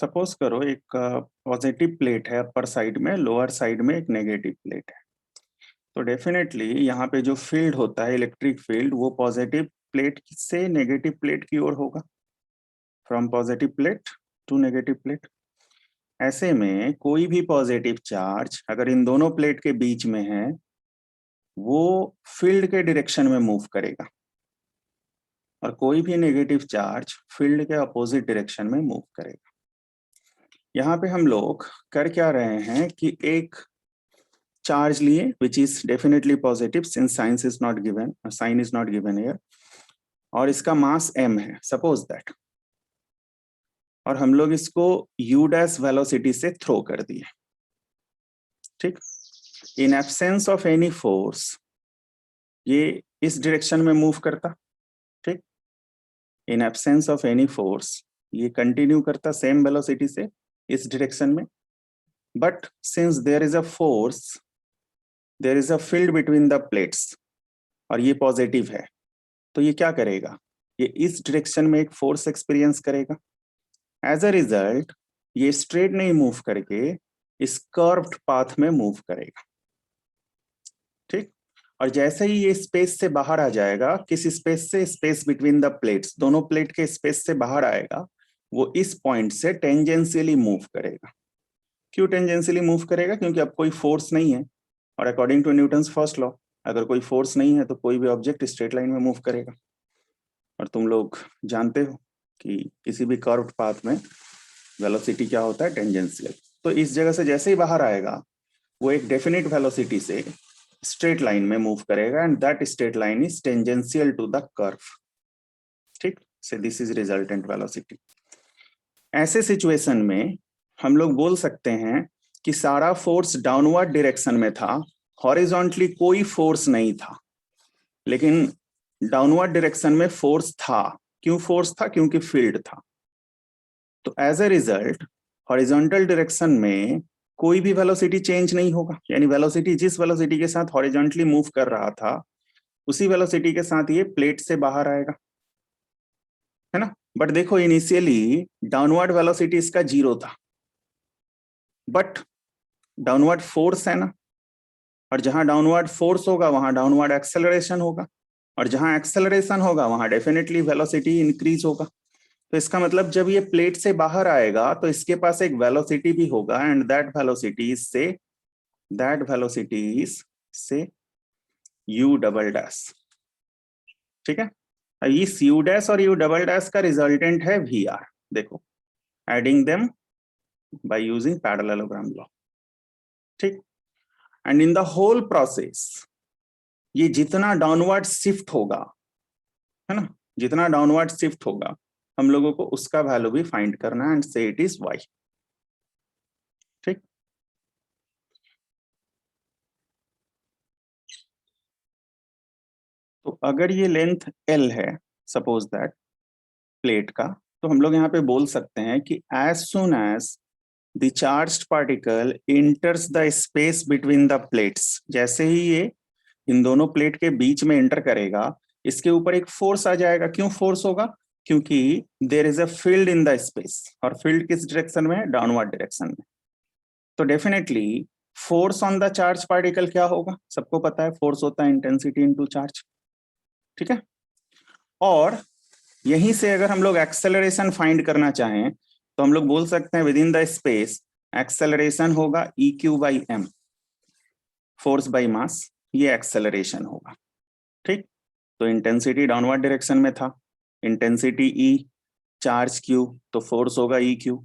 Suppose करो एक positive plate है अपर साइड में, लोअर साइड में एक नेगेटिव प्लेट है। तो डेफिनेटली यहाँ पे जो फील्ड होता है, इलेक्ट्रिक फील्ड, वो पॉजिटिव प्लेट से नेगेटिव प्लेट की ओर होगा, from positive plate to negative plate. ऐसे में कोई भी पॉजिटिव चार्ज अगर इन दोनों प्लेट के बीच में है, वो फील्ड के डायरेक्शन में मूव करेगा, और कोई भी नेगेटिव चार्ज फील्ड के अपोजिट डायरेक्शन में मूव करेगा। यहाँ पे हम लोग कर क्या रहे हैं कि एक चार्ज लिए which is definitely positive since साइंस is not given, sign is not given here, और इसका मास m है, सपोज दैट, और हम लोग इसको u डैश वेलोसिटी से थ्रो कर दिए। ठीक, in absence of any force ये इस डायरेक्शन में मूव करता। ठीक, in absence of any force ये कंटिन्यू करता सेम वेलोसिटी से इस डायरेक्शन में, but since there is a force, there is a field between the plates, और ये पॉजिटिव है, तो ये क्या करेगा, ये इस डायरेक्शन में एक फोर्स एक्सपीरियंस करेगा। एज अ रिजल्ट ये स्ट्रेट नहीं मूव करके इस कर्व्ड पाथ में मूव करेगा। ठीक, और जैसे ही ये स्पेस से बाहर आ जाएगा, किस स्पेस से, स्पेस बिटवीन द प्लेट्स, दोनों प्लेट के स्पेस से बाहर आएगा, वो इस पॉइंट से टेंजेंशियली मूव करेगा। क्यों टेंजेंशियली मूव करेगा? क्योंकि अब कोई फोर्स नहीं है, और according to Newton's first law अगर कोई फोर्स नहीं है तो कोई भी ऑब्जेक्ट स्ट्रेट लाइन में मूव करेगा। और तुम लोग जानते हो कि किसी भी कर्व्ड पाथ में वेलोसिटी क्या होता है, टेंजेंशियल। तो इस जगह से जैसे ही बाहर आएगा वो एक डेफिनेट वेलोसिटी से स्ट्रेट लाइन में मूव करेगा, and that straight line is tangential to the curve. ठीक, so this is resultant velocity. ऐसे सिचुएशन में हम लोग बोल सकते हैं कि सारा फोर्स डाउनवर्ड डायरेक्शन में था, हॉरिजॉन्टली कोई फोर्स नहीं था, लेकिन डाउनवर्ड डायरेक्शन में फोर्स था। क्यों फोर्स था? क्योंकि फील्ड था। तो as a result horizontal direction में कोई भी वेलोसिटी चेंज नहीं होगा, यानी वेलोसिटी जिस वेलोसिटी के साथ हॉरिजॉन्टली मूव कर रहा था उसी वेलोसिटी के साथ ये प्लेट से बाहर आएगा, है ना। बट देखो इनिशियली डाउनवर्ड वेलोसिटी इसका 0 था, बट डाउनवर्ड फोर्स है ना, और जहां डाउनवर्ड फोर्स होगा वहां डाउनवर्ड एक्सेलरेशन होगा, और जहां एक्सेलरेशन होगा वहां डेफिनेटली वेलोसिटी इंक्रीज होगा। तो इसका मतलब जब ये प्लेट से बाहर आएगा तो इसके पास एक वेलोसिटी भी होगा, and that velocity is say u double dash. ठीक है, इस u डैश और u डबल डैश का रिजल्टेंट है vr। देखो, adding them by using parallelogram law. ठीक, and in the whole process ये जितना डाउनवर्ड शिफ्ट होगा, है ना, जितना डाउनवर्ड शिफ्ट होगा हम लोगों को उसका वैल्यू भी फाइंड करना है, एंड से इट इज y। ठीक, तो अगर ये लेंथ l है सपोज दैट प्लेट का, तो हम लोग यहाँ पे बोल सकते हैं कि as soon as the charged particle enters the space between the plates, जैसे ही ये इन दोनों प्लेट के बीच में एंटर करेगा इसके ऊपर एक फोर्स आ जाएगा। क्यों फोर्स होगा? क्योंकि there is a field in the space, और फील्ड किस डायरेक्शन में है? डाउनवर्ड डायरेक्शन में। तो definitely force on the charge particle क्या होगा? सबको पता है फोर्स होता है इंटेंसिटी इनटू चार्ज। ठीक है, और यहीं से अगर हम लोग एक्सेलरेशन फाइंड करना चाहें तो हम लोग बोल सकते हैं with in the space acceleration होगा EQ by m, force by mass, ये एक्सेलरेशन होगा। ठीक, तो इंटेंसिटी डाउनवर्ड डायरेक्शन में था, इंटेंसिटी E, चार्ज Q, तो फोर्स होगा EQ,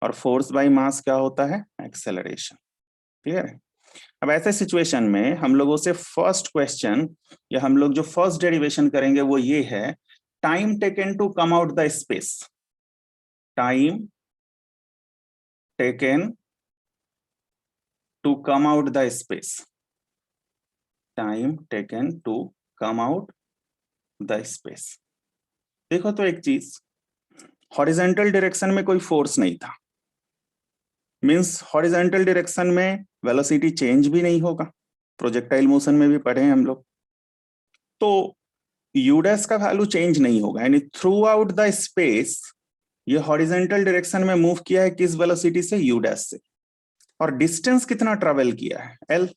और फोर्स बाई मास क्या होता है? एक्सेलरेशन। क्लियर है? अब ऐसे सिचुएशन में हम लोगों से फर्स्ट क्वेश्चन या हम लोग जो फर्स्ट डेरिवेशन करेंगे वो ये है, time taken to come out the space. Time taken to come out the space, time taken to come out the space. देखो तो एक चीज, हॉरिजॉन्टल डायरेक्शन में कोई फोर्स नहीं था, मींस हॉरिजॉन्टल डायरेक्शन में वेलोसिटी चेंज भी नहीं होगा, प्रोजेक्टाइल मोशन में भी पढ़े हैं हम लोग। तो u डैश का वैल्यू चेंज नहीं होगा, यानी थ्रू आउट द स्पेस ये हॉरिजेंटल डायरेक्शन में मूव किया है किस वेलोसिटी से, यू डैश से, और डिस्टेंस कितना ट्रेवल किया है, एल।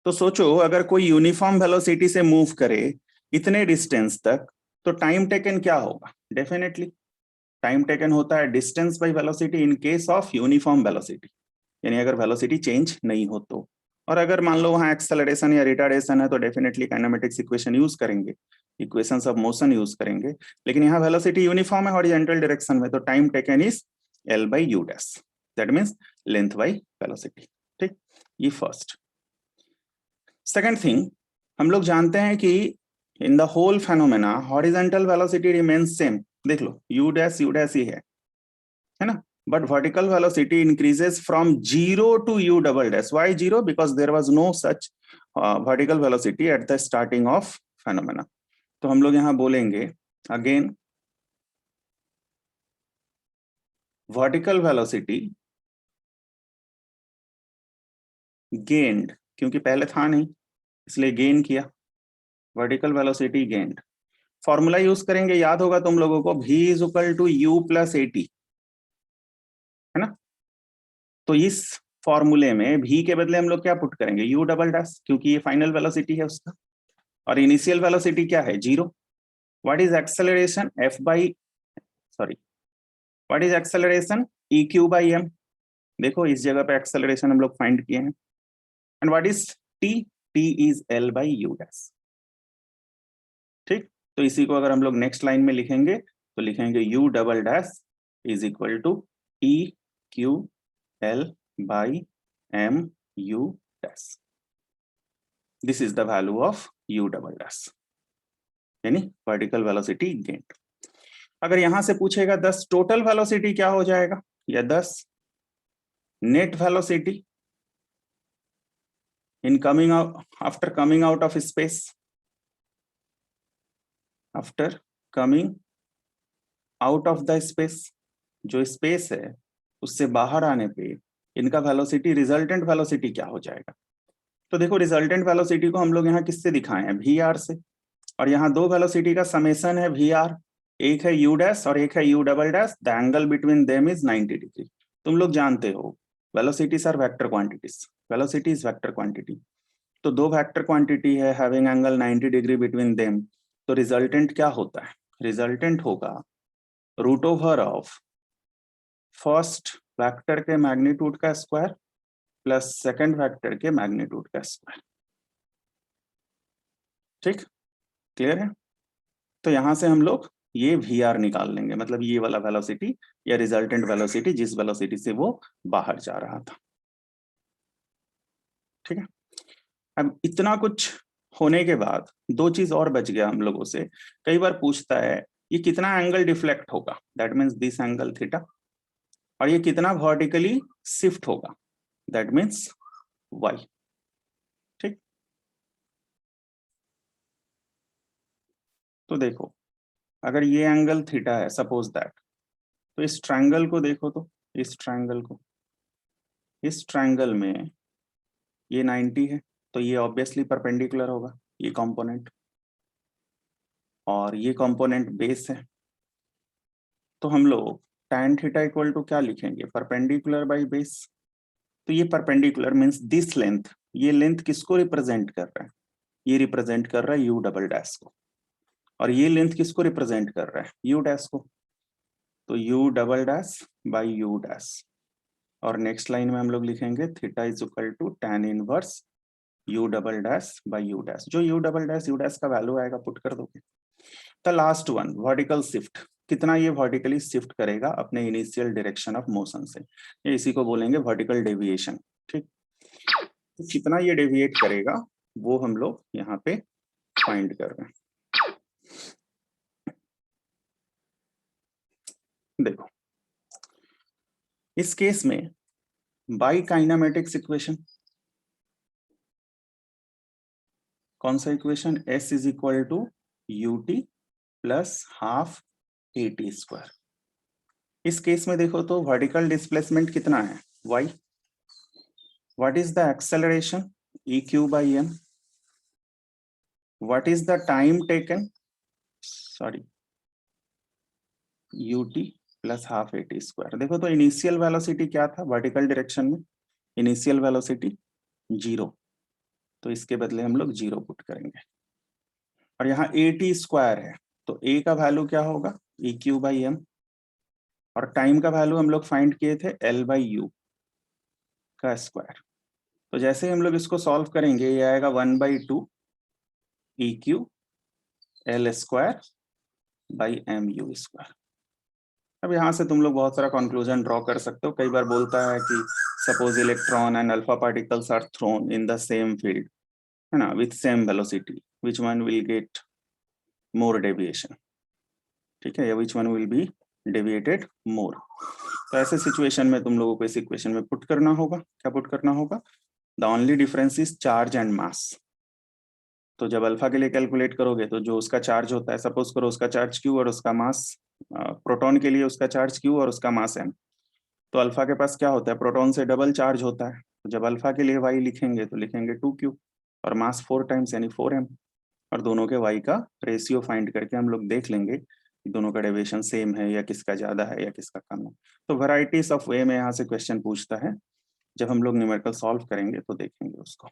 तो सोचो अगर कोई यूनिफॉर्म वेलोसिटी से मूव करे इतने डिस्टेंस तक, तो टाइम टेकन क्या होगा, डेफिनेटली टाइम टेकन होता है distance by velocity in case of uniform velocity, यानी अगर वेलोसिटी चेंज नहीं हो तो। और अगर मान लो वहां एक्सेलरेशन या रिटार्डेशन है तो डेफिनेटली काइनेमेटिक्स इक्वेशन यूज करेंगे, इक्वेशंस ऑफ मोशन यूज करेंगे। लेकिन यहाँ वेलोसिटी यूनिफॉर्म है हॉरिजॉन्टल डायरेक्शन में, तो time taken is L by u dash, that means length by velocity. ठीक, ये फर्स्ट। सेकेंड थिंग, हम लोग जानते हैं कि in the whole phenomena horizontal velocity remains same, देख लो यू डैश ही है ना, but vertical velocity increases from 0 to u double dash. Why 0? Because there was no such vertical velocity at the starting of phenomena. तो हम लोग यहां बोलेंगे again vertical velocity gained, क्योंकि पहले था नहीं इसलिए गेन किया, vertical velocity gained। Formula use करेंगे, याद होगा तुम लोगों को, v is equal to u plus at, है ना। तो इस फॉर्मूले में v के बदले हम लोग क्या पुट करेंगे, u डबल डैश, क्योंकि ये फाइनल वेलोसिटी है उसका, और इनिशियल वेलोसिटी क्या है, 0। What is acceleration, f by, sorry, what is acceleration, e q by m। देखो इस जगह पे एक्सेलरेशन हम लोग फाइंड किए हैं। And what is t, t is l by u dash. ठीक, तो इसी को अगर हम लोग नेक्स्ट लाइन में लिखेंगे तो लिखेंगे u double dash is equal to e q l by m u dash. This is the value of u double dash, यानी वर्टिकल वेलोसिटी गेन। अगर यहां से पूछेगा 10 टोटल वेलोसिटी क्या हो जाएगा, या 10 net velocity in coming out, after coming out of space, after coming out of the space, जो स्पेस है उससे बाहर आने पे इनका वेलोसिटी, रिजल्टेंट वेलोसिटी क्या हो जाएगा। तो देखो रिजल्टेंट वेलोसिटी को हम लोग यहाँ किससे दिखाए हैं, वी आर से, और यहाँ दो वेलोसिटी का समेशन है वी आर, एक है यू डैश और एक है u double dash, the angle between them is 90 degree. तुम लोग जानते हो velocities are vector quantities, velocity is vector quantity, तो दो वेक्टर क्वांटिटी है having angle 90 degree between them, तो रिजल्टेंट क्या होता है, रिजल्टेंट होगा root over of first vector के मैग्नीट्यूड का स्क्वायर प्लस सेकंड वेक्टर के मैग्नीट्यूड का स्क्वायर। ठीक, क्लियर है। तो यहां से हम लोग ये वी आर निकाल लेंगे, मतलब ये वाला वेलोसिटी या रिजल्टेंट वेलोसिटी जिस वेलोसिटी से वो बाहर जा रहा था। ठीक है, अब इतना कुछ होने के बाद दो चीज और बच गया हम लोगों से। कई बार पूछता है ये कितना एंगल डिफ्लेक्ट होगा, that means this angle theta, और ये कितना वर्टिकली शिफ्ट होगा, दैट मीन्स वाई। ठीक, तो देखो अगर ये एंगल थीटा है सपोज दैट, तो इस ट्रायंगल को देखो, तो इस ट्रायंगल को, इस ट्रायंगल में ये 90 है, तो ये ऑब्वियसली परपेंडिकुलर होगा ये कंपोनेंट, और ये कंपोनेंट बेस है, तो हम लोग tan थीटा इक्वल टू क्या लिखेंगे, परपेंडिकुलर बाई बेस। तो ये परपेंडिकुलर मींस दिस लेंथ, ये लेंथ किसको रिप्रेजेंट कर रहा है, ये रिप्रेजेंट कर रहा है यू डबल डैश को, और ये लेंथ किसको रिप्रेजेंट कर रहा है, यू डैश को, तो u double dash by u dash. और नेक्स्ट लाइन में हम लोग लिखेंगे theta is equal to tan inverse u double dash by u dash, जो u double dash u dash का वैल्यू आएगा पुट कर दोगे। The last one vertical shift, कितना ये वर्टिकली शिफ्ट करेगा अपने इनिशियल डायरेक्शन ऑफ मोशन से, ये इसी को बोलेंगे वर्टिकल डेविएशन। ठीक, तो कितना ये डेविएट करेगा वो हम लोग यहाँ पे फाइंड कर रहे हैं। देखो इस केस में बाई काइनेमेटिक्स इक्वेशन, कौन सा equation, s is equal to u t plus half a t square. इस केस में देखो तो वर्टिकल डिस्प्लेसमेंट कितना है, y, what is the acceleration, e q by m, what is the time taken, sorry ut plus half AT square. देखो तो initial velocity क्या था वर्टिकल डायरेक्शन में, इनिशियल वेलोसिटी 0, तो इसके बदले हम लोग 0 पुट करेंगे। और यहाँ AT स्क्वायर है, तो A का वैल्यू क्या होगा EQ/m, और टाइम का वैल्यू हम लोग फाइंड किए थे L/u का स्क्वायर। तो जैसे ही हम लोग इसको सॉल्व करेंगे ये आएगा 1/2 EQ L square by MU square. अब यहाँ से तुम लोग बहुत सारा कंक्लूजन ड्रॉ कर सकते हो। कई बार बोलता है कि suppose electron and alpha particles are thrown in the same field, है ना, with same velocity, which one will get more deviation, ठीक है, या which one will be deviated more. तो ऐसे सिचुएशन में तुम लोगों को इस इक्वेशन में पुट करना होगा, क्या पुट करना होगा, the only difference is charge and mass. तो जब अल्फा के लिए कैलकुलेट करोगे तो जो उसका चार्ज होता है, सपोज करो उसका चार्ज Q और उसका मास, प्रोटॉन के लिए उसका चार्ज Q और उसका मास M, तो अल्फा के पास क्या होता है, प्रोटॉन से डबल चार्ज होता है। तो जब अल्फा के लिए y लिखेंगे तो लिखेंगे 2Q, और मास 4 टाइम्स यानी 4M, और दोनों के y का रेशियो फाइंड करके हम लोग देख लेंगे कि दोनों का डेविएशन सेम है या किसका ज्यादा है या किसका कम है। तो वैरायटीज ऑफ वे में यहाँ से क्वेश्चन पूछता है, जब हम लोग न्यूमेरिकल सॉल्व करेंगे तो देखेंगे उसको।